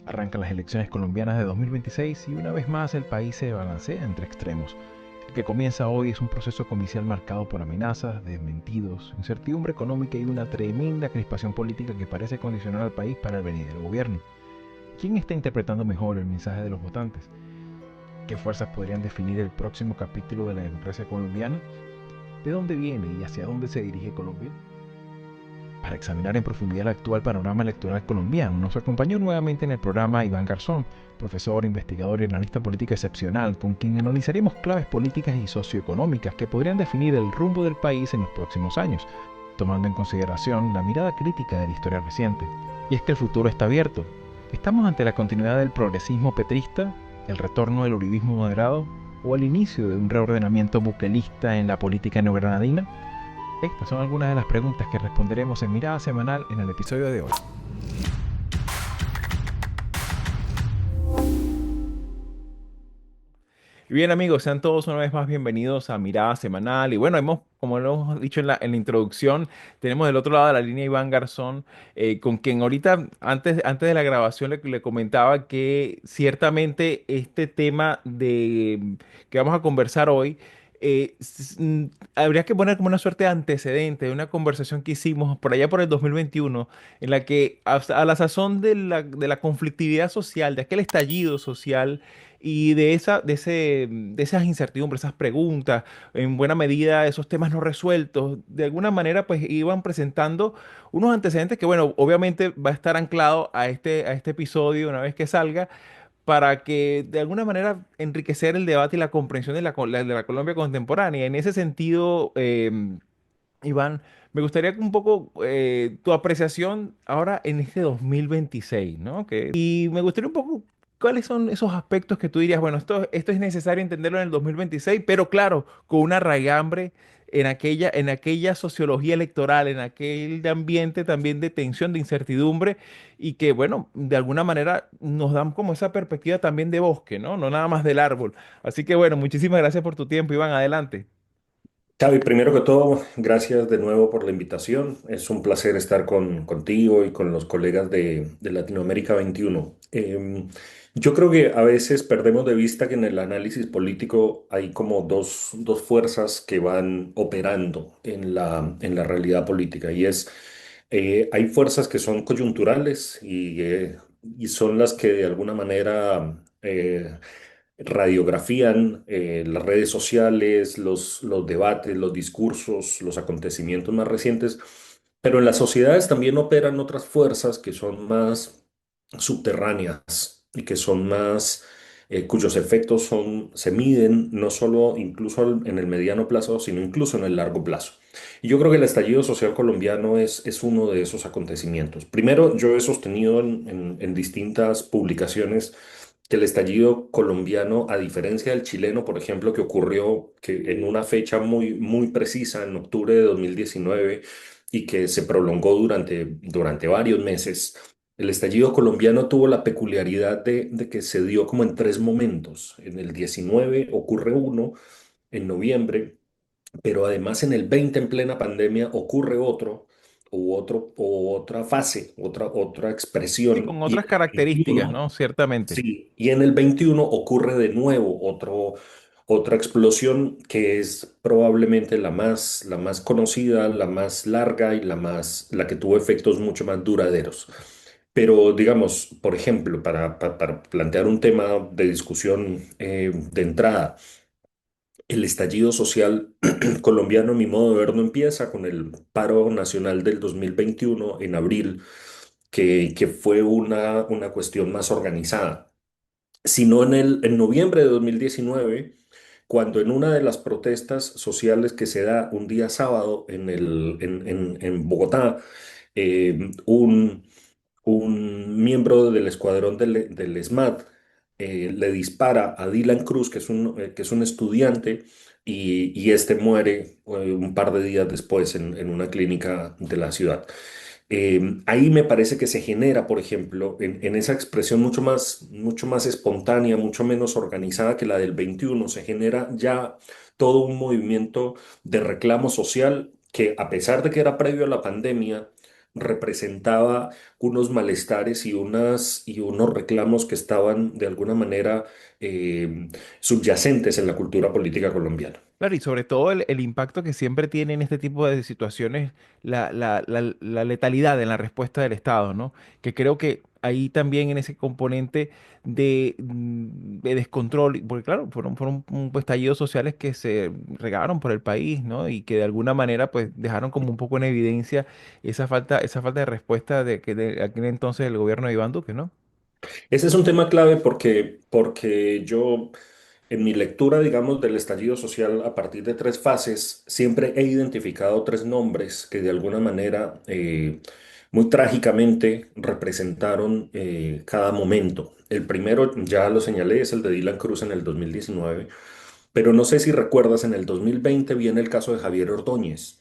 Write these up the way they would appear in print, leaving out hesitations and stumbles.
Arrancan las elecciones colombianas de 2026 y una vez más el país se balancea entre extremos. El que comienza hoy es un proceso comicial marcado por amenazas, desmentidos, incertidumbre económica y una tremenda crispación política que parece condicionar al país para el venidero gobierno. ¿Quién está interpretando mejor el mensaje de los votantes? ¿Qué fuerzas podrían definir el próximo capítulo de la democracia colombiana? ¿De dónde viene y hacia dónde se dirige Colombia? Para examinar en profundidad el actual panorama electoral colombiano, nos acompañó nuevamente en el programa Iván Garzón, profesor, investigador y analista político excepcional, con quien analizaremos claves políticas y socioeconómicas que podrían definir el rumbo del país en los próximos años, tomando en consideración la mirada crítica de la historia reciente. Y es que el futuro está abierto. ¿Estamos ante la continuidad del progresismo petrista, el retorno del uribismo moderado o el inicio de un reordenamiento buquelista en la política neogranadina? Estas son algunas de las preguntas que responderemos en Mirada Semanal en el episodio de hoy. Y bien amigos, sean todos una vez más bienvenidos a Mirada Semanal. Y bueno, como lo hemos dicho en la introducción, tenemos del otro lado de la línea Iván Garzón, con quien ahorita, antes de la grabación, le comentaba que ciertamente este tema que vamos a conversar hoy, habría que poner como una suerte de antecedente de una conversación que hicimos por allá por el 2021, en la que a la sazón de la conflictividad social, de aquel estallido social, y de esas incertidumbres, esas preguntas, en buena medida esos temas no resueltos, de alguna manera pues iban presentando unos antecedentes que, bueno, obviamente va a estar anclado a este episodio una vez que salga, para que de alguna manera enriquecer el debate y la comprensión de la Colombia contemporánea. En ese sentido, Iván, me gustaría un poco tu apreciación ahora en este 2026, ¿no? Y me gustaría un poco cuáles son esos aspectos que tú dirías, bueno, esto es necesario entenderlo en el 2026, pero claro, con una raigambre en aquella sociología electoral, en aquel ambiente también de tensión, de incertidumbre, y que, bueno, de alguna manera nos dan como esa perspectiva también de bosque, ¿no? No nada más del árbol. Así que, bueno, muchísimas gracias por tu tiempo, Iván, adelante. Xavi, primero que todo, gracias de nuevo por la invitación. Es un placer estar contigo y con los colegas de Latinoamérica 21. Yo creo que a veces perdemos de vista que en el análisis político hay como dos fuerzas que van operando en la realidad política hay fuerzas que son coyunturales y son las que de alguna manera radiografían las redes sociales, los debates, los discursos, los acontecimientos más recientes, pero en las sociedades también operan otras fuerzas que son más subterráneas y que son más, cuyos efectos se miden no solo incluso en el mediano plazo, sino incluso en el largo plazo. Y yo creo que el estallido social colombiano es uno de esos acontecimientos. Primero, yo he sostenido en distintas publicaciones que el estallido colombiano, a diferencia del chileno, por ejemplo, que ocurrió que en una fecha muy precisa, en octubre de 2019, y que se prolongó durante varios meses, el estallido colombiano tuvo la peculiaridad de que se dio como en tres momentos. En el 19 ocurre uno, en noviembre, pero además en el 20 en plena pandemia ocurre u otra fase, otra Sí, expresión. con Y otras en el características, 21, ¿no? Ciertamente. sí, y en el 21 ocurre de nuevo otra explosión que es probablemente la más conocida, la más larga y la que tuvo efectos mucho más duraderos. Pero digamos, por ejemplo, para plantear un tema de discusión de entrada, el estallido social colombiano, a mi modo de ver, no empieza con el paro nacional del 2021 en abril, que fue una cuestión más organizada, sino en noviembre de 2019, cuando en una de las protestas sociales que se da un día sábado en Bogotá, un miembro del escuadrón del SMAT le dispara a Dylan Cruz, que es un estudiante, y este muere un par de días después en una clínica de la ciudad. Ahí me parece que se genera, por ejemplo, en esa expresión mucho más espontánea, mucho menos organizada que la del 21, se genera ya todo un movimiento de reclamo social que, a pesar de que era previo a la pandemia, representaba unos malestares y unos reclamos que estaban de alguna manera subyacentes en la cultura política colombiana. Claro, y sobre todo el impacto que siempre tiene en este tipo de situaciones la letalidad en la respuesta del Estado, ¿no? Que creo que ahí también en ese componente de descontrol, porque claro, fueron pues, estallidos sociales que se regaron por el país, ¿no? Y que de alguna manera pues dejaron como un poco en evidencia esa falta de respuesta de que de aquel entonces el gobierno de Iván Duque, ¿no? Ese es un tema clave porque yo en mi lectura, digamos, del estallido social a partir de tres fases, siempre he identificado tres nombres que de alguna manera, muy trágicamente, representaron cada momento. El primero, ya lo señalé, es el de Dylan Cruz en el 2019, pero no sé si recuerdas, en el 2020 viene el caso de Javier Ordóñez,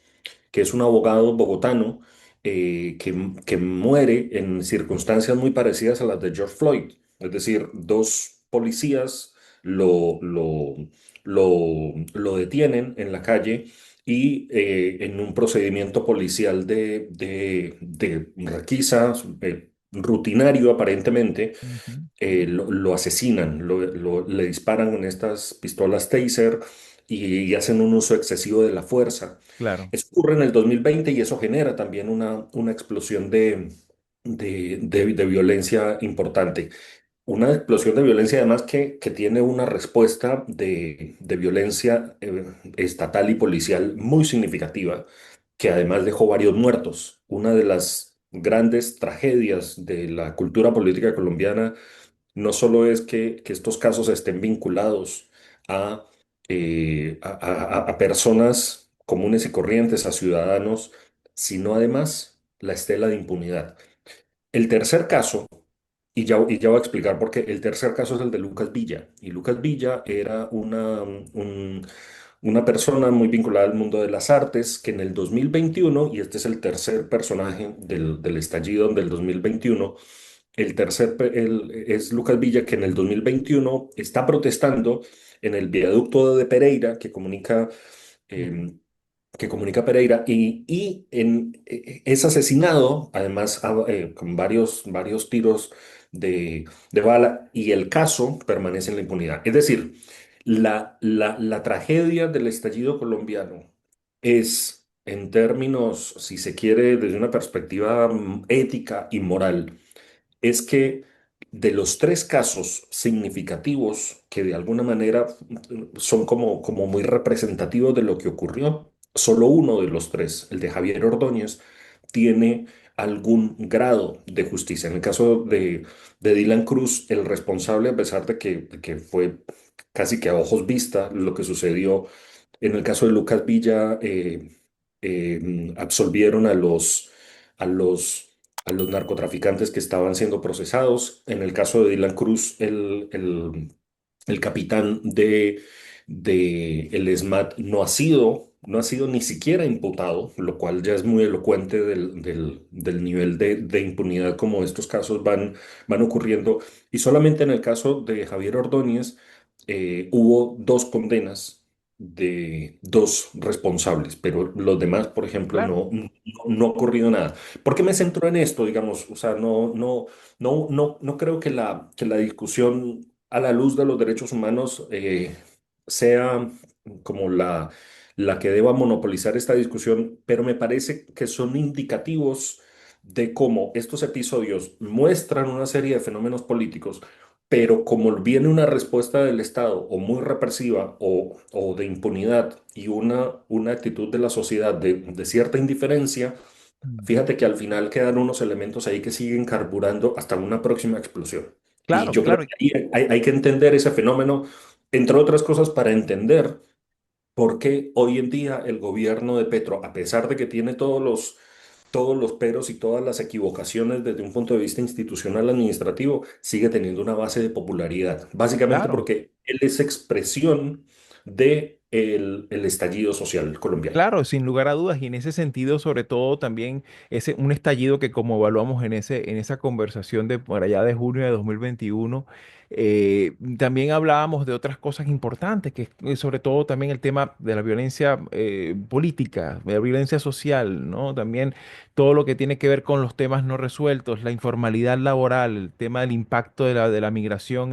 que es un abogado bogotano que muere en circunstancias muy parecidas a las de George Floyd. Es decir, dos policías lo detienen en la calle y en un procedimiento policial de requisa rutinario aparentemente, Ujú. lo asesinan, le disparan con estas pistolas Taser y hacen un uso excesivo de la fuerza. Claro, Eso ocurre en el 2020 y eso genera también una explosión de violencia importante. Una explosión de violencia además que tiene una respuesta de violencia estatal y policial muy significativa, que además dejó varios muertos. Una de las grandes tragedias de la cultura política colombiana no solo es que estos casos estén vinculados a, a personas comunes y corrientes, a ciudadanos, sino además la estela de impunidad. El tercer caso, y ya voy a explicar por qué, el tercer caso es el de Lucas Villa. Y Lucas Villa era una persona muy vinculada al mundo de las artes que en el 2021, y este es el tercer personaje del estallido del 2021, es Lucas Villa, que en el 2021 está protestando en el viaducto de Pereira ujú, eh, que comunica Pereira es asesinado, además con varios tiros de bala, y el caso permanece en la impunidad. Es decir, la tragedia del estallido colombiano es, en términos, si se quiere, desde una perspectiva ética y moral, es que de los tres casos significativos que de alguna manera son como muy representativos de lo que ocurrió, solo uno de los tres, el de Javier Ordóñez, tiene algún grado de justicia. En el caso de Dylan Cruz, el responsable, a pesar de que fue casi que a ojos vista lo que sucedió, en el caso de Lucas Villa, absolvieron a los a los narcotraficantes que estaban siendo procesados. En el caso de Dylan Cruz, el capitán de el SMAT no ha sido ni siquiera imputado, lo cual ya es muy elocuente del nivel de impunidad como estos casos van ocurriendo. Y solamente en el caso de Javier Ordóñez hubo dos condenas de dos responsables, pero los demás, por ejemplo, claro. no ha ocurrido nada. ¿Por qué me centro en esto? Digamos, o sea, no creo que la discusión a la luz de los derechos humanos sea como la que deba monopolizar esta discusión, pero me parece que son indicativos de cómo estos episodios muestran una serie de fenómenos políticos, pero como viene una respuesta del Estado o muy represiva o de impunidad y una actitud de la sociedad de cierta indiferencia. Ujú. Fíjate que al final quedan unos elementos ahí que siguen carburando hasta una próxima explosión. Y Claro, yo creo claro. que ahí hay que entender ese fenómeno, entre otras cosas, para entender por qué hoy en día el gobierno de Petro, a pesar de que tiene todos los peros y todas las equivocaciones desde un punto de vista institucional administrativo, sigue teniendo una base de popularidad. Básicamente Claro. porque él es expresión de el estallido social colombiano. Claro, sin lugar a dudas, y en ese sentido, sobre todo también un estallido que como evaluamos en esa conversación de por allá de junio de 2021, también hablábamos de otras cosas importantes, que es sobre todo también el tema de la violencia política, de la violencia social, ¿no? También todo lo que tiene que ver con los temas no resueltos, la informalidad laboral, el tema del impacto de la migración,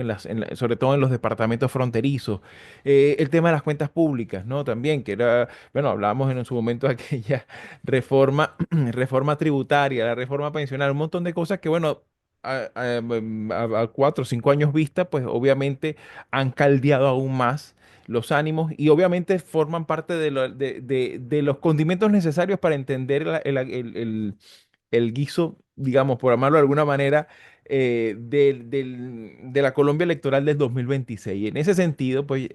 sobre todo en los departamentos fronterizos, el tema de las cuentas públicas, ¿no? También, que era bueno, hablábamos en su momento de aquella reforma, reforma tributaria, la reforma pensional, un montón de cosas que, bueno, a 4 o 5 años vista, pues obviamente han caldeado aún más los ánimos y obviamente forman parte de los condimentos necesarios para entender el guiso, digamos, por llamarlo de alguna manera, de la Colombia electoral del 2026. En ese sentido, pues,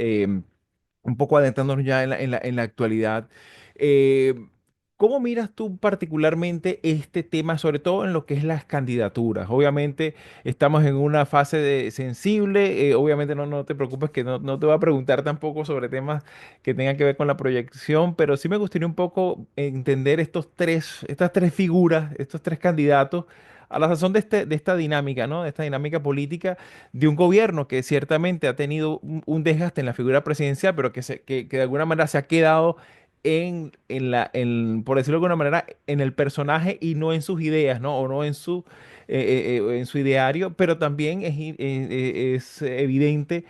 un poco adentrándonos ya en la actualidad, eh, ¿cómo miras tú particularmente este tema, sobre todo en lo que es las candidaturas? Obviamente estamos en una fase sensible, obviamente no te preocupes que no te voy a preguntar tampoco sobre temas que tengan que ver con la proyección, pero sí me gustaría un poco entender estas tres figuras, estos tres candidatos. A la sazón de esta dinámica, ¿no? De esta dinámica política de un gobierno que ciertamente ha tenido un desgaste en la figura presidencial, pero que de alguna manera se ha quedado por decirlo de alguna manera, en el personaje y no en sus ideas, ¿no? O no en su ideario, pero también es evidente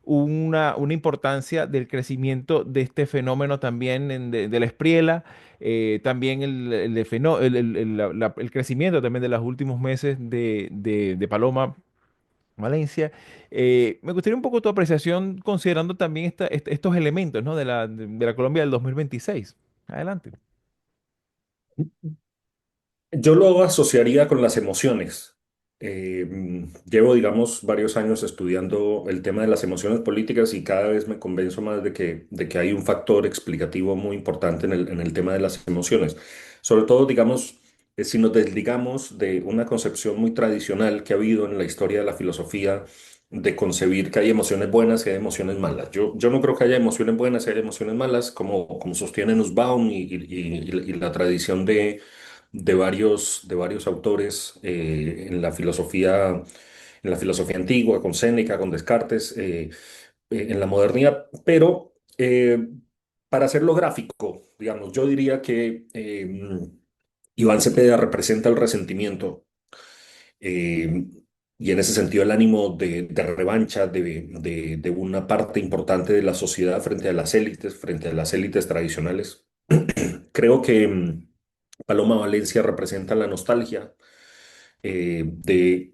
una importancia del crecimiento de este fenómeno también de la Espriela, también el crecimiento también de los últimos meses de Paloma Valencia. Me gustaría un poco tu apreciación considerando también estos elementos, ¿no? de la Colombia del 2026. Adelante. Yo lo asociaría con las emociones. Llevo, digamos, varios años estudiando el tema de las emociones políticas y cada vez me convenzo más de que hay un factor explicativo muy importante en el tema de las emociones. Sobre todo, digamos, si nos desligamos de una concepción muy tradicional que ha habido en la historia de la filosofía de concebir que hay emociones buenas y hay emociones malas. Yo no creo que haya emociones buenas y haya emociones malas, como sostiene Nussbaum y la tradición de varios autores en la filosofía antigua, con Séneca, con Descartes, en la modernidad, pero para hacerlo gráfico, digamos, yo diría que Iván Cepeda representa el resentimiento eh, y en ese sentido el ánimo de revancha de una parte importante de la sociedad frente a las élites tradicionales. Creo que Paloma Valencia representa la nostalgia de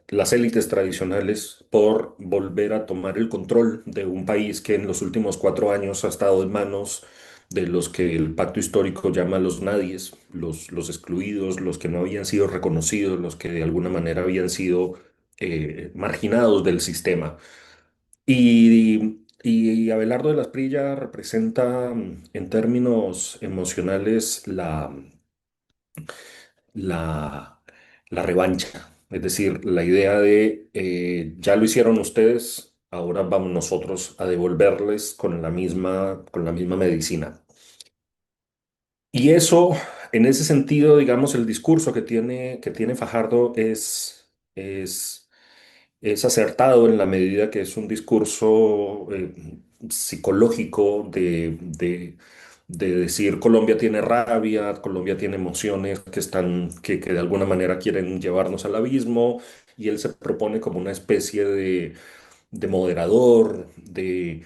las élites tradicionales por volver a tomar el control de un país que en los últimos 4 años ha estado en manos de los que el pacto histórico llama los nadies, los excluidos, los que no habían sido reconocidos, los que de alguna manera habían sido marginados del sistema. Y Abelardo de las Prilla representa en términos emocionales la, la revancha. Es decir, la idea de ya lo hicieron ustedes, ahora vamos nosotros a devolverles con la misma medicina. Y eso, en ese sentido, digamos, el discurso que tiene Fajardo es acertado en la medida que es un discurso psicológico de decir Colombia tiene rabia, Colombia tiene emociones que de alguna manera quieren llevarnos al abismo, y él se propone como una especie de moderador, de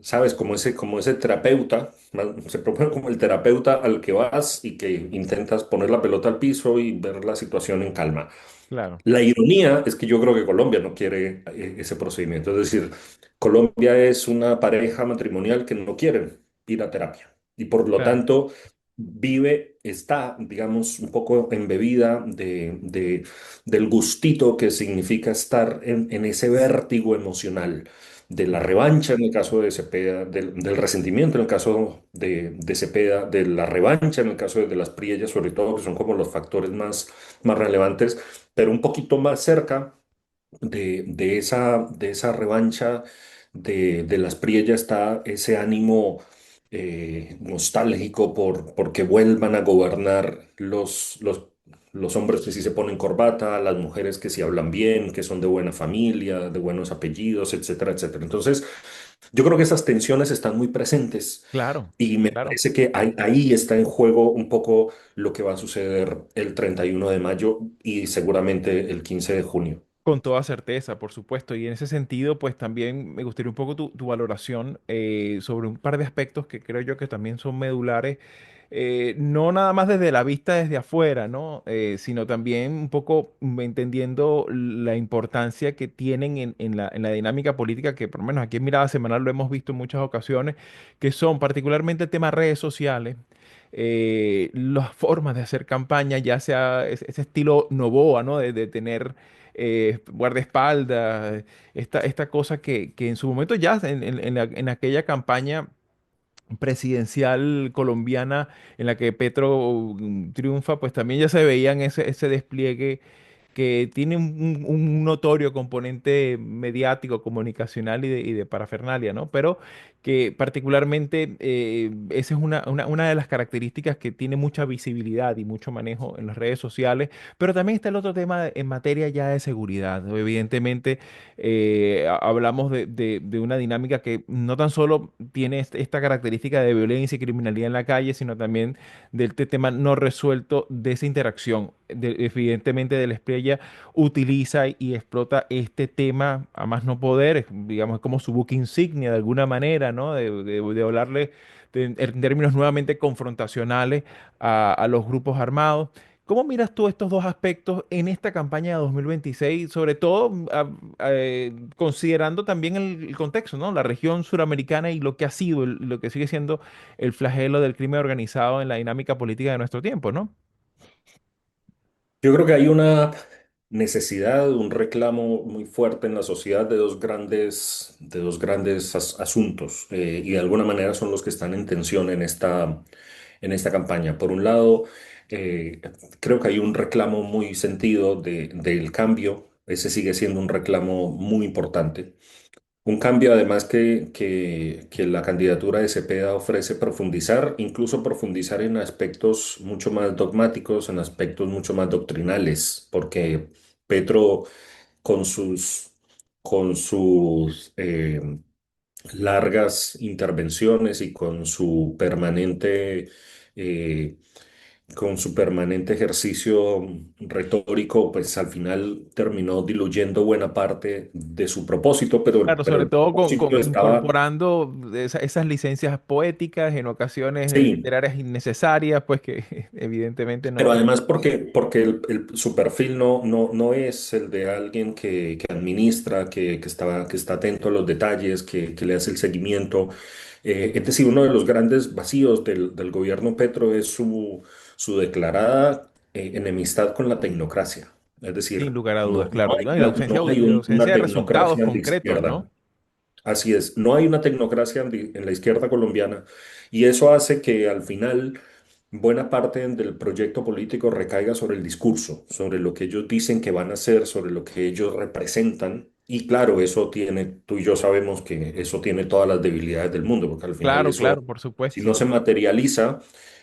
¿sabes? Como ese terapeuta, se propone como el terapeuta al que vas y que intentas poner la pelota al piso y ver la situación en calma. Claro, La ironía es que yo creo que Colombia no quiere ese procedimiento. Es decir, Colombia es una pareja matrimonial que no quieren ir a terapia y por lo claro, tanto está, digamos, un poco embebida del gustito que significa estar en ese vértigo emocional de la claro, revancha en el caso de Cepeda, del resentimiento en el caso de Cepeda, de la revancha en el caso de las Priellas, sobre todo, que son como los factores más relevantes, pero un poquito más cerca de esa revancha de las Priella está ese ánimo nostálgico porque vuelvan a gobernar los hombres que sí se ponen corbata, las mujeres que sí hablan bien, que son de buena familia, de buenos apellidos, etcétera, etcétera. Entonces, yo creo que esas tensiones están muy presentes Claro, y me claro. parece que ahí está en juego un poco lo que va a suceder el 31 de mayo y seguramente el 15 de junio. Con toda certeza, por supuesto. Y en ese sentido, pues también me gustaría un poco tu valoración sobre un par de aspectos que creo yo que también son medulares, no nada más desde la vista desde afuera, ¿no? Sino también un poco entendiendo la importancia que tienen en la dinámica política, que por lo menos aquí en Mirada Semanal lo hemos visto en muchas ocasiones, que son particularmente el tema redes sociales. Las formas de hacer campaña, ya sea ese estilo Novoa, ¿no? De tener guardaespaldas, esta cosa que en su momento ya en aquella campaña presidencial colombiana en la que Petro triunfa, pues también ya se veían ese despliegue que tiene un notorio componente mediático, comunicacional y de parafernalia, ¿no? Pero que particularmente esa es una de las características que tiene mucha visibilidad y mucho manejo en las redes sociales, pero también está el otro tema en materia ya de seguridad. Evidentemente, hablamos de una dinámica que no tan solo tiene esta característica de violencia y criminalidad en la calle, sino también de este tema no resuelto de esa interacción. Evidentemente, de la Espriella utiliza y explota este tema a más no poder, digamos, es como su buque insignia de alguna manera, ¿no? De hablarle en términos nuevamente confrontacionales a los grupos armados. ¿Cómo miras tú estos dos aspectos en esta campaña de 2026, sobre todo considerando también el contexto, ¿no? La región suramericana y lo que ha sido, lo que sigue siendo el flagelo del crimen organizado en la dinámica política de nuestro tiempo, ¿no? Yo creo que hay una necesidad, un reclamo muy fuerte en la sociedad de dos grandes asuntos y de alguna manera son los que están en tensión en esta campaña. Por un lado, eh, creo que hay un reclamo muy sentido del cambio, ese sigue siendo un reclamo muy importante. Un cambio además que la candidatura de Cepeda ofrece profundizar, incluso profundizar en aspectos mucho más dogmáticos, en aspectos mucho más doctrinales, porque Petro con con sus largas intervenciones y eh, con su permanente ejercicio retórico, pues al final terminó diluyendo buena parte de su propósito, Claro, pero sobre el todo propósito estaba, incorporando esas licencias poéticas, en ocasiones sí, literarias innecesarias, pues que evidentemente pero no. además porque su perfil no es el de alguien que administra, que está atento a los detalles, que le hace el seguimiento. Es decir, uno de los grandes vacíos del gobierno Petro es su declarada enemistad con la tecnocracia. Es Sin decir, lugar a dudas, claro. ¿No? Y no hay la una ausencia de resultados tecnocracia de concretos, ¿no? izquierda. Así es, no hay una tecnocracia en la izquierda colombiana y eso hace que al final buena parte del proyecto político recaiga sobre el discurso, sobre lo que ellos dicen que van a hacer, sobre lo que ellos representan. Y claro, eso tiene, tú y yo sabemos que eso tiene todas las debilidades del mundo, porque al final Claro, eso, claro, por si supuesto. no se materializa,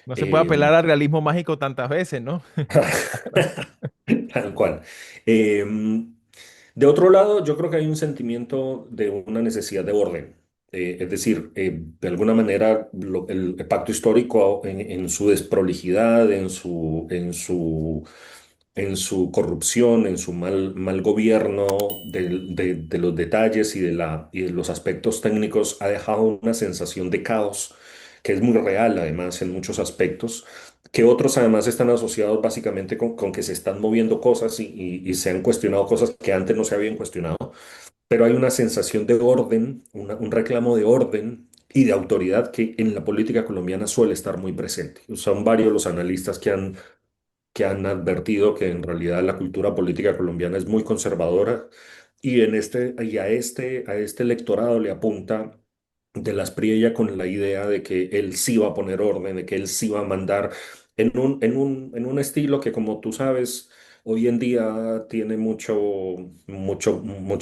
No se puede eh, apelar al realismo mágico tantas veces, ¿no? tal cual. Eh, de otro lado, yo creo que hay un sentimiento de una necesidad de orden. Es decir, de alguna manera el pacto histórico en su desprolijidad, en su corrupción, en su mal gobierno de los detalles y de los aspectos técnicos, ha dejado una sensación de caos que es muy real, además, en muchos aspectos, que otros además están asociados básicamente con que se están moviendo cosas y se han cuestionado cosas que antes no se habían cuestionado, pero hay una sensación de orden, un reclamo de orden y de autoridad que en la política colombiana suele estar muy presente. Son varios los analistas que han advertido que en realidad la cultura política colombiana es muy conservadora y, a este electorado le apunta de las Priella con la idea de que él sí va a poner orden, de que él sí va a mandar en un estilo que, como tú sabes, hoy en día tiene mucha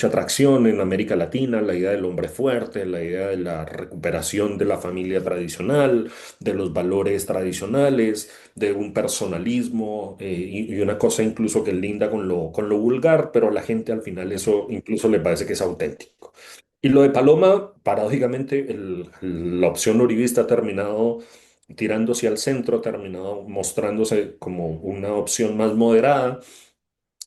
atracción en América Latina, la idea del hombre fuerte, la idea de la recuperación de la familia tradicional, de los valores tradicionales, de un personalismo y una cosa incluso que linda con lo vulgar, pero a la gente al final eso incluso le parece que es auténtico. Y lo de Paloma, paradójicamente, la opción uribista ha terminado tirándose al centro, ha terminado mostrándose como una opción más moderada,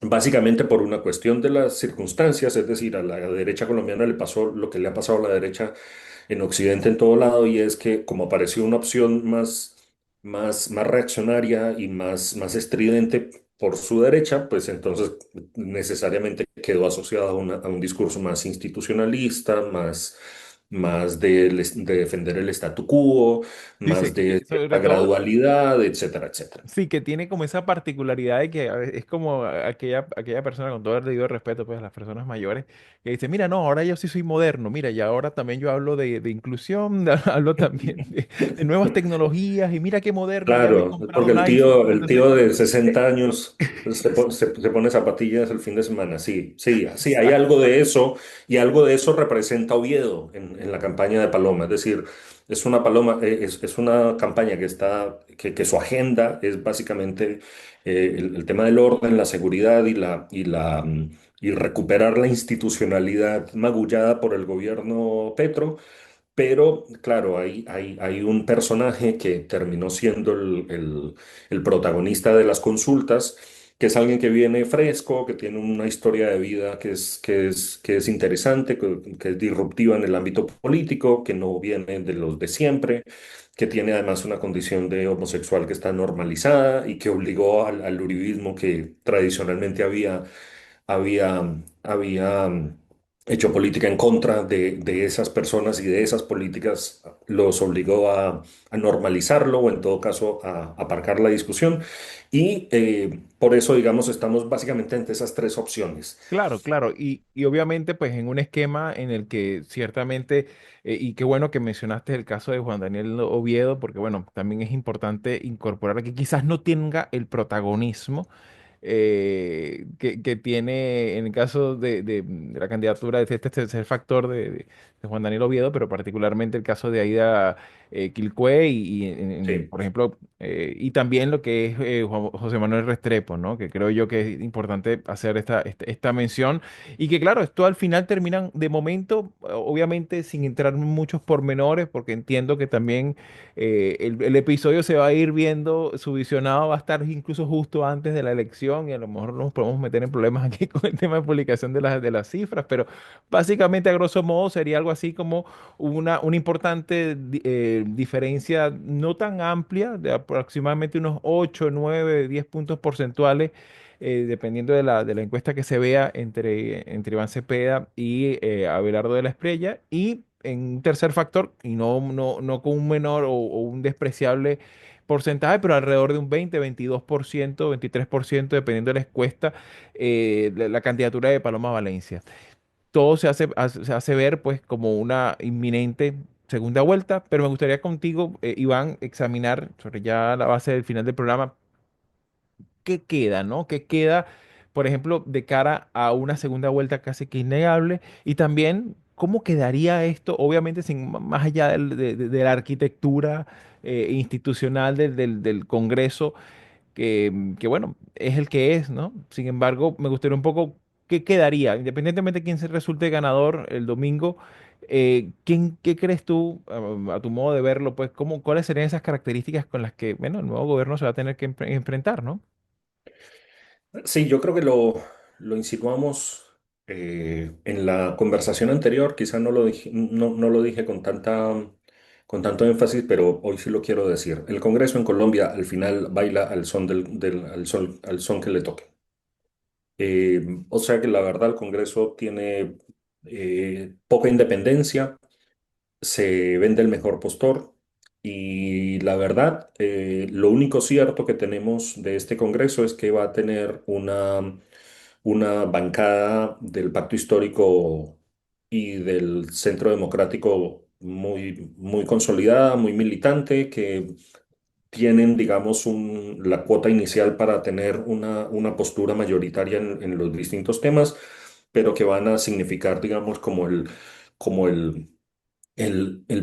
básicamente por una cuestión de las circunstancias, es decir, a la derecha colombiana le pasó lo que le ha pasado a la derecha en Occidente en todo lado, y es que como apareció una opción más reaccionaria y más estridente por su derecha, pues entonces necesariamente quedó asociada a, a un discurso más institucionalista, más de defender el statu quo, Sí, sí, más de sobre la todo. gradualidad, etcétera, etcétera. Sí, que tiene como esa particularidad de que es como aquella persona, con todo el debido respeto, pues a las personas mayores, que dice, mira, no, ahora yo sí soy moderno, mira, y ahora también yo hablo de inclusión, hablo también de nuevas tecnologías, y mira qué moderno, ya me he Claro, comprado porque un iPhone. el Entonces, tío de 60 años se pone zapatillas el fin de semana. Sí, sí, sí, hay exacto. algo de eso y algo de eso representa Oviedo en la campaña de Paloma. Es decir, es una paloma, es una campaña que su agenda es básicamente el tema del orden, la seguridad y recuperar la institucionalidad magullada por el gobierno Petro. Pero, claro, hay un personaje que terminó siendo el protagonista de las consultas, que es alguien que viene fresco, que tiene una historia de vida que es interesante, que es disruptiva en el ámbito político, que no viene de los de siempre, que tiene además una condición de homosexual que está normalizada y que obligó al uribismo que tradicionalmente había hecho política en contra de esas personas y de esas políticas, los obligó a normalizarlo o en todo caso a aparcar la discusión. Y por eso, digamos, estamos básicamente entre esas tres opciones. Claro, claro, y obviamente pues en un esquema en el que ciertamente, y qué bueno que mencionaste el caso de Juan Daniel Oviedo, porque bueno, también es importante incorporar que quizás no tenga el protagonismo que tiene en el caso de la candidatura de este tercer factor de Juan Daniel Oviedo, pero particularmente el caso de Aida Quilpué Sí. por ejemplo, y también lo que es José Manuel Restrepo, ¿no? Que creo yo que es importante hacer esta mención y que claro, esto al final terminan de momento, obviamente sin entrar en muchos pormenores, porque entiendo que también el episodio se va a ir viendo, su visionado va a estar incluso justo antes de la elección y a lo mejor nos podemos meter en problemas aquí con el tema de publicación de las cifras, pero básicamente a grosso modo sería algo así como una importante diferencia no tan amplia, de aproximadamente unos 8 9 10 puntos porcentuales. Dependiendo de la encuesta que se vea entre Iván Cepeda y Abelardo de la Espriella. Y en un tercer factor, y no con un menor o un despreciable porcentaje, pero alrededor de un 20 22% 23% dependiendo de la encuesta, la candidatura de Paloma Valencia. Todo se hace ver pues como una inminente segunda vuelta, pero me gustaría contigo, Iván, examinar sobre ya la base del final del programa qué queda, ¿no? ¿Qué queda, por ejemplo, de cara a una segunda vuelta casi que innegable? Y también, ¿cómo quedaría esto, obviamente, sin más allá de la arquitectura institucional del Congreso, que, bueno, es el que es, ¿no? Sin embargo, me gustaría un poco qué quedaría, independientemente de quién se resulte ganador el domingo. ¿Qué crees tú, a tu modo de verlo, pues, cuáles serían esas características con las que, bueno, el nuevo gobierno se va a tener que enfrentar, ¿no? Sí, yo creo que lo insinuamos en la conversación anterior, quizá no lo dije con tanto énfasis, pero hoy sí lo quiero decir. El Congreso en Colombia al final baila al son al son que le toque. O sea que la verdad el Congreso tiene poca independencia, se vende el mejor postor y la verdad, lo único cierto que tenemos de este Congreso es que va a tener una bancada del Pacto Histórico y del Centro Democrático muy consolidada, muy militante, tienen, digamos, la cuota inicial para tener una postura mayoritaria en los distintos temas, pero que van a significar, digamos, como el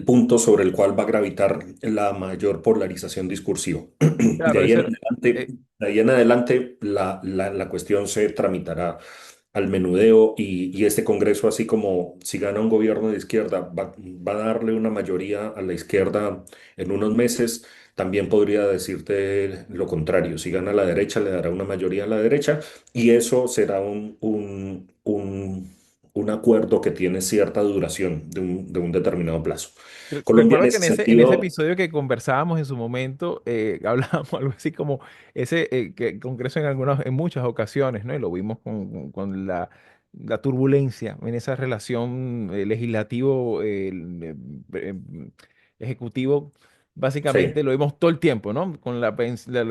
punto sobre el cual va a gravitar la mayor polarización discursiva. De Claro, ahí en ese, adelante, eh, de ahí en adelante la cuestión se tramitará al menudeo y este Congreso, así como si gana un gobierno de izquierda, va a darle una mayoría a la izquierda en unos meses, también podría decirte lo contrario. Si gana la derecha, le dará una mayoría a la derecha y eso será un acuerdo que tiene cierta duración de un determinado plazo. Colombia en Recuerdo que ese en ese sentido, episodio que conversábamos en su momento, hablábamos algo así como ese que el Congreso en muchas ocasiones, ¿no? Y lo vimos con la turbulencia en esa relación legislativo, ejecutivo. sí. Básicamente lo vimos todo el tiempo, ¿no? Con la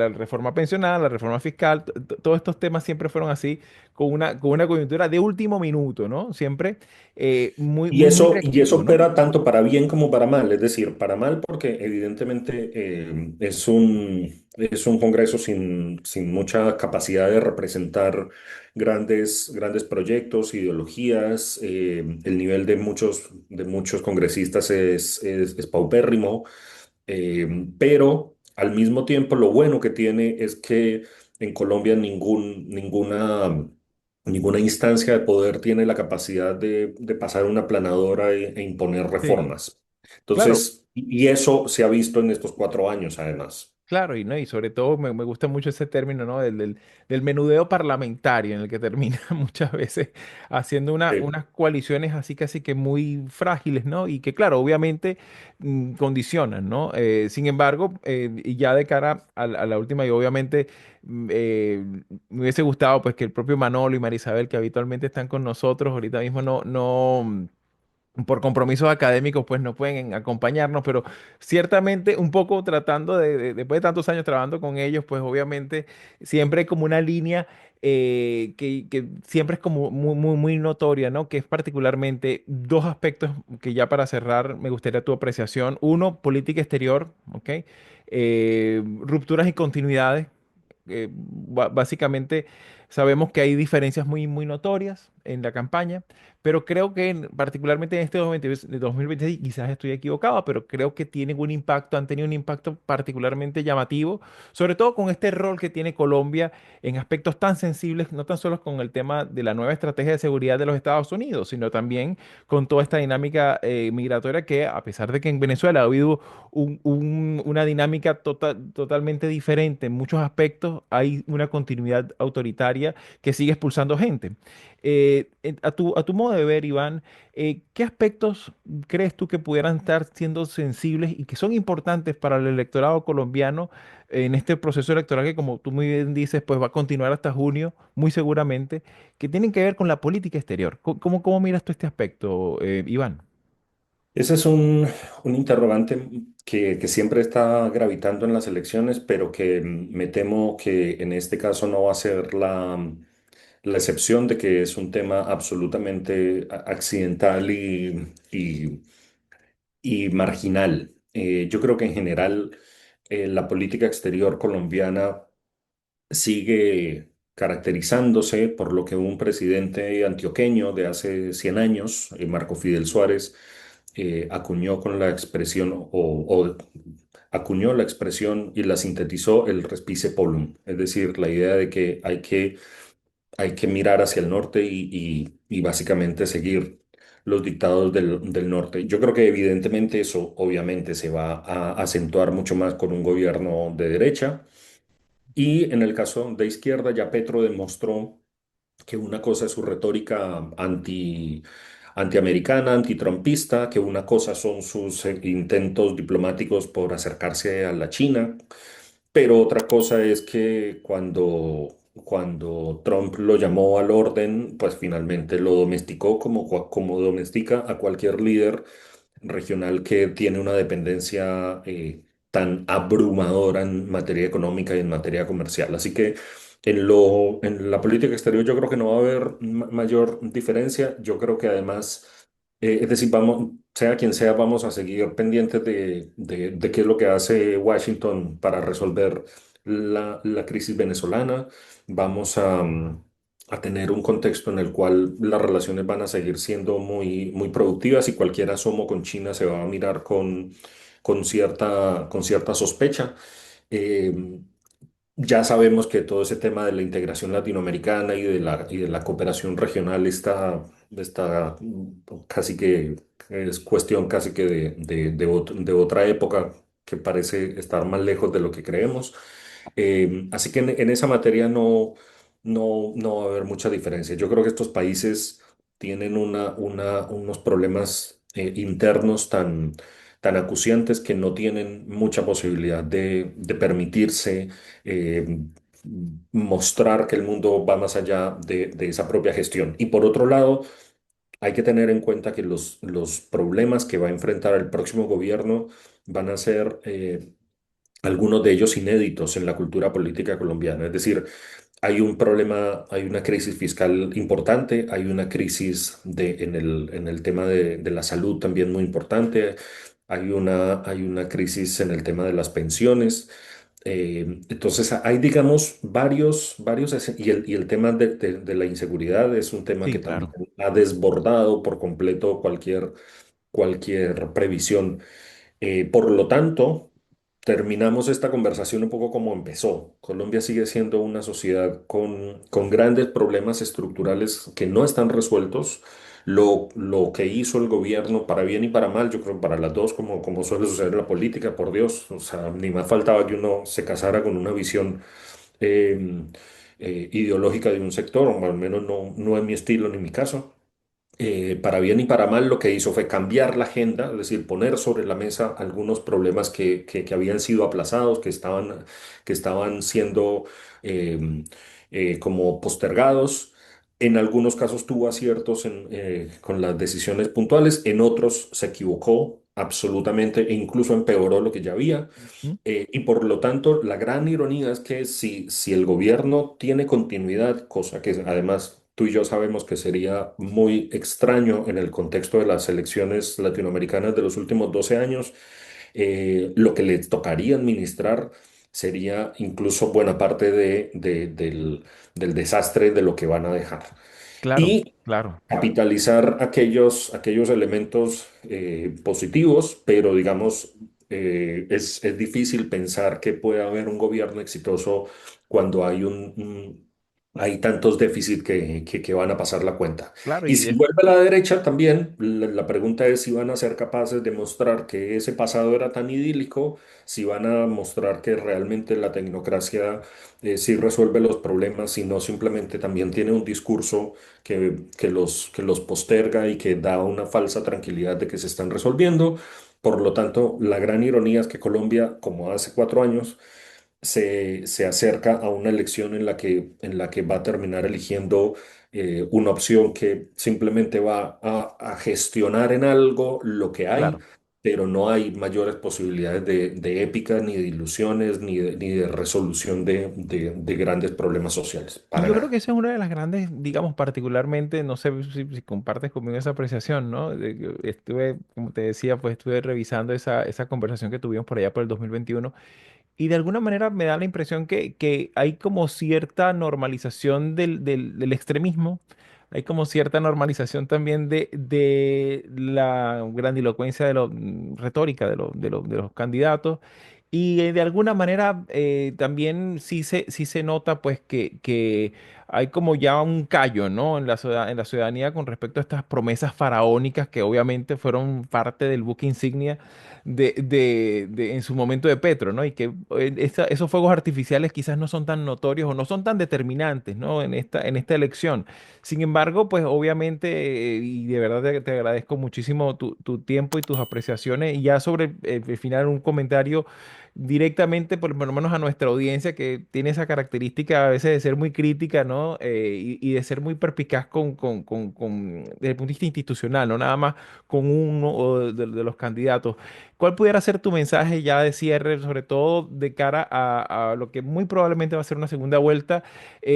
reforma pensional, la reforma fiscal, todos estos temas siempre fueron así, con una coyuntura de último minuto, ¿no? Siempre muy Y eso reactivo, ¿no? opera tanto para bien como para mal, es decir, para mal porque evidentemente es un Congreso sin mucha capacidad de representar grandes proyectos, ideologías, el nivel de muchos congresistas es paupérrimo, pero al mismo tiempo lo bueno que tiene es que en Colombia ninguna instancia de poder tiene la capacidad de pasar una planadora e imponer Sí. reformas. Claro, Entonces, y eso se ha visto en estos 4 años, además. claro, y, ¿no? Y sobre todo me gusta mucho ese término, ¿no? Del menudeo parlamentario, en el que termina muchas veces haciendo Sí. unas coaliciones así casi que muy frágiles, ¿no? Y que, claro, obviamente condicionan, ¿no? Sin embargo, y ya de cara a la última, y obviamente me hubiese gustado pues que el propio Manolo y Marisabel, que habitualmente están con nosotros, ahorita mismo no por compromisos académicos, pues no pueden acompañarnos, pero ciertamente un poco tratando después de tantos años trabajando con ellos, pues obviamente siempre hay como una línea que siempre es como muy notoria, ¿no? Que es particularmente dos aspectos que ya para cerrar me gustaría tu apreciación. Uno, política exterior, ¿ok? Rupturas y continuidades. Básicamente sabemos que hay diferencias muy notorias en la campaña, pero creo que particularmente en este 2026, quizás estoy equivocado, pero creo que tienen un impacto, han tenido un impacto particularmente llamativo, sobre todo con este rol que tiene Colombia en aspectos tan sensibles, no tan solo con el tema de la nueva estrategia de seguridad de los Estados Unidos, sino también con toda esta dinámica migratoria que, a pesar de que en Venezuela ha habido una dinámica totalmente diferente en muchos aspectos, hay una continuidad autoritaria que sigue expulsando gente. A tu modo de ver, Iván, ¿qué aspectos crees tú que pudieran estar siendo sensibles y que son importantes para el electorado colombiano en este proceso electoral que, como tú muy bien dices, pues va a continuar hasta junio, muy seguramente, que tienen que ver con la política exterior? ¿Cómo miras tú este aspecto, Iván? Ese es un interrogante que siempre está gravitando en las elecciones, pero que me temo que en este caso no va a ser la excepción de que es un tema absolutamente accidental y marginal. Yo creo que en general la política exterior colombiana sigue caracterizándose por lo que un presidente antioqueño de hace 100 años, Marco Fidel Suárez, acuñó con la expresión o acuñó la expresión y la sintetizó el respice polum, es decir, la idea de que hay que mirar hacia el norte y básicamente seguir los dictados del norte. Yo creo que evidentemente eso obviamente se va a acentuar mucho más con un gobierno de derecha y en el caso de izquierda ya Petro demostró que una cosa es su retórica antiamericana, antitrumpista, que una cosa son sus intentos diplomáticos por acercarse a la China, pero otra cosa es que cuando Trump lo llamó al orden, pues finalmente lo domesticó como domestica a cualquier líder regional que tiene una dependencia tan abrumadora en materia económica y en materia comercial. Así que en la política exterior yo creo que no va a haber mayor diferencia. Yo creo que además Es decir, vamos, sea quien sea, vamos a seguir pendientes de qué es lo que hace Washington para resolver la crisis venezolana. Vamos a tener un contexto en el cual las relaciones van a seguir siendo muy, muy productivas y cualquier asomo con China se va a mirar con cierta sospecha. Eh, ya sabemos que todo ese tema de la integración latinoamericana y de la cooperación regional está casi que es cuestión casi que de otra época que parece estar más lejos de lo que creemos. Así que en esa materia no va a haber mucha diferencia. Yo creo que estos países tienen unos problemas internos tan acuciantes que no tienen mucha posibilidad de permitirse eh, mostrar que el mundo va más allá de esa propia gestión. Y por otro lado, hay que tener en cuenta que los problemas que va a enfrentar el próximo gobierno van a ser algunos de ellos inéditos en la cultura política colombiana. Es decir, hay un problema, hay una crisis fiscal importante, hay una crisis en el tema de la salud también muy importante, hay una crisis en el tema de las pensiones. Entonces, hay, digamos, y el tema de la inseguridad es un tema Sí, que también claro. ha desbordado por completo cualquier previsión. Por lo tanto, terminamos esta conversación un poco como empezó. Colombia sigue siendo una sociedad con grandes problemas estructurales que no están resueltos. Lo que hizo el gobierno, para bien y para mal, yo creo para las dos, como suele suceder en la política, por Dios, o sea, ni más faltaba que uno se casara con una visión eh, ideológica de un sector, o al menos no es mi estilo ni mi caso. Para bien y para mal, lo que hizo fue cambiar la agenda, es decir, poner sobre la mesa algunos problemas que habían sido aplazados, que estaban siendo eh, como postergados. En algunos casos tuvo aciertos con las decisiones puntuales, en otros se equivocó absolutamente e incluso empeoró lo que ya había. ¿Mm? Y por lo tanto, la gran ironía es que si el gobierno tiene continuidad, cosa que además tú y yo sabemos que sería muy extraño en el contexto de las elecciones latinoamericanas de los últimos 12 años, lo que le tocaría administrar sería incluso buena parte del desastre de lo que van a dejar. Claro, Y claro. capitalizar aquellos elementos positivos, pero digamos, es difícil pensar que puede haber un gobierno exitoso cuando hay tantos déficits que van a pasar la cuenta. Claro, Y y si vuelve a la derecha también, la pregunta es si van a ser capaces de mostrar que ese pasado era tan idílico, si van a mostrar que realmente la tecnocracia sí resuelve los problemas y no simplemente también tiene un discurso que los posterga y que da una falsa tranquilidad de que se están resolviendo. Por lo tanto, la gran ironía es que Colombia, como hace 4 años, se acerca a una elección en la que va a terminar eligiendo una opción que simplemente va a gestionar en algo lo que hay, claro. pero no hay mayores posibilidades de épica, ni de ilusiones, ni de resolución de grandes problemas sociales, Y para yo creo que nada. esa es una de las grandes, digamos, particularmente, no sé si compartes conmigo esa apreciación, ¿no? De que estuve, como te decía, pues estuve revisando esa conversación que tuvimos por allá por el 2021. Y de alguna manera me da la impresión que hay como cierta normalización del extremismo, hay como cierta normalización también de la grandilocuencia de la retórica de los candidatos. Y de alguna manera también sí se nota pues que hay como ya un callo, ¿no? En en la ciudadanía con respecto a estas promesas faraónicas que obviamente fueron parte del buque insignia en su momento de Petro, ¿no? Y que esos fuegos artificiales quizás no son tan notorios o no son tan determinantes, ¿no? En esta elección. Sin embargo, pues obviamente, y de verdad te agradezco muchísimo tu tiempo y tus apreciaciones. Y ya sobre el final, un comentario directamente, por lo menos a nuestra audiencia, que tiene esa característica a veces de ser muy crítica, ¿no? ¿no? Y de ser muy perspicaz desde el punto de vista institucional, no nada más con uno o de los candidatos. ¿Cuál pudiera ser tu mensaje ya de cierre, sobre todo de cara a lo que muy probablemente va a ser una segunda vuelta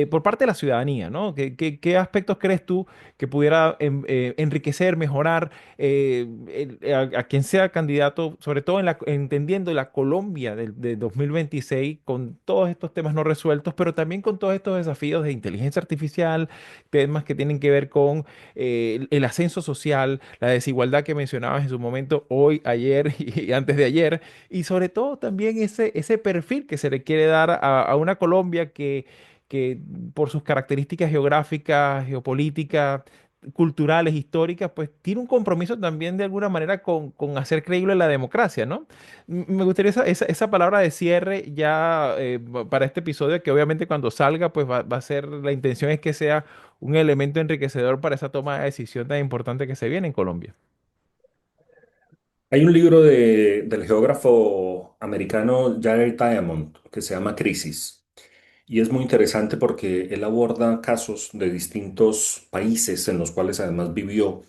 por parte de la ciudadanía, ¿no? ¿Qué aspectos crees tú que pudiera enriquecer, mejorar a quien sea candidato, sobre todo entendiendo la Colombia de 2026 con todos estos temas no resueltos, pero también con todos estos desafíos de inteligencia artificial, temas que tienen que ver con el ascenso social, la desigualdad que mencionabas en su momento, hoy, ayer y antes de ayer, y sobre todo también ese perfil que se le quiere dar a una Colombia que por sus características geográficas, geopolíticas, culturales, históricas, pues tiene un compromiso también de alguna manera con hacer creíble la democracia, ¿no? Me gustaría esa palabra de cierre ya para este episodio, que obviamente cuando salga, pues va a ser, la intención es que sea un elemento enriquecedor para esa toma de decisión tan importante que se viene en Colombia. Hay un libro del geógrafo americano Jared Diamond que se llama Crisis. Y es muy interesante porque él aborda casos de distintos países en los cuales además vivió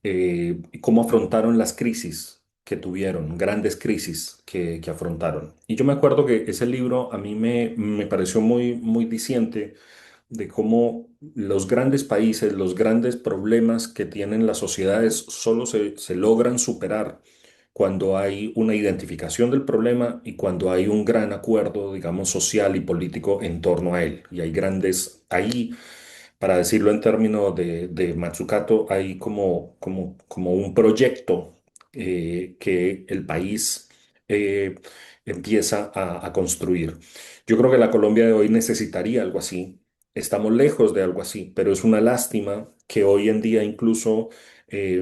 y cómo afrontaron las crisis que tuvieron, grandes crisis que afrontaron. Y yo me acuerdo que ese libro a mí me pareció muy diciente de cómo los grandes países, los grandes problemas que tienen las sociedades solo se logran superar cuando hay una identificación del problema y cuando hay un gran acuerdo, digamos, social y político en torno a él. Y hay grandes, ahí, para decirlo en términos de Matsukato, hay como un proyecto que el país eh, empieza a construir. Yo creo que la Colombia de hoy necesitaría algo así. Estamos lejos de algo así, pero es una lástima que hoy en día incluso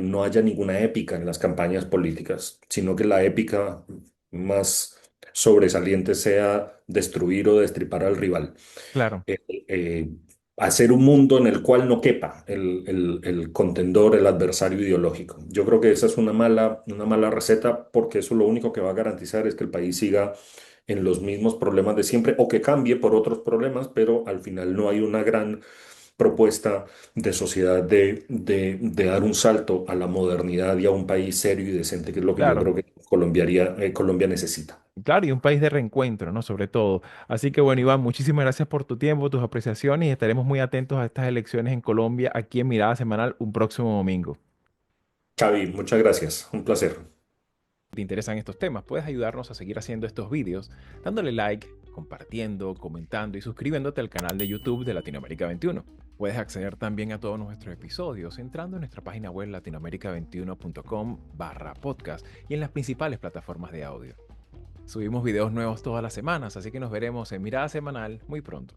no haya ninguna épica en las campañas políticas, sino que la épica más sobresaliente sea destruir o destripar al rival. Claro, Eh, eh, Hacer un mundo en el cual no quepa el contendor, el adversario ideológico. Yo creo que esa es una mala receta porque eso lo único que va a garantizar es que el país siga en los mismos problemas de siempre o que cambie por otros problemas, pero al final no hay una gran propuesta de sociedad de dar un salto a la modernidad y a un país serio y decente, que es lo que yo claro. creo que Colombia necesita. Claro, y un país de reencuentro, ¿no? Sobre todo. Así que bueno, Iván, muchísimas gracias por tu tiempo, tus apreciaciones y estaremos muy atentos a estas elecciones en Colombia aquí en Mirada Semanal un próximo domingo. Xavi, muchas gracias. Un placer. ¿Te interesan estos temas? Puedes ayudarnos a seguir haciendo estos vídeos dándole like, compartiendo, comentando y suscribiéndote al canal de YouTube de Latinoamérica 21. Puedes acceder también a todos nuestros episodios entrando en nuestra página web latinoamerica21.com/podcast y en las principales plataformas de audio. Subimos videos nuevos todas las semanas, así que nos veremos en Mirada Semanal muy pronto.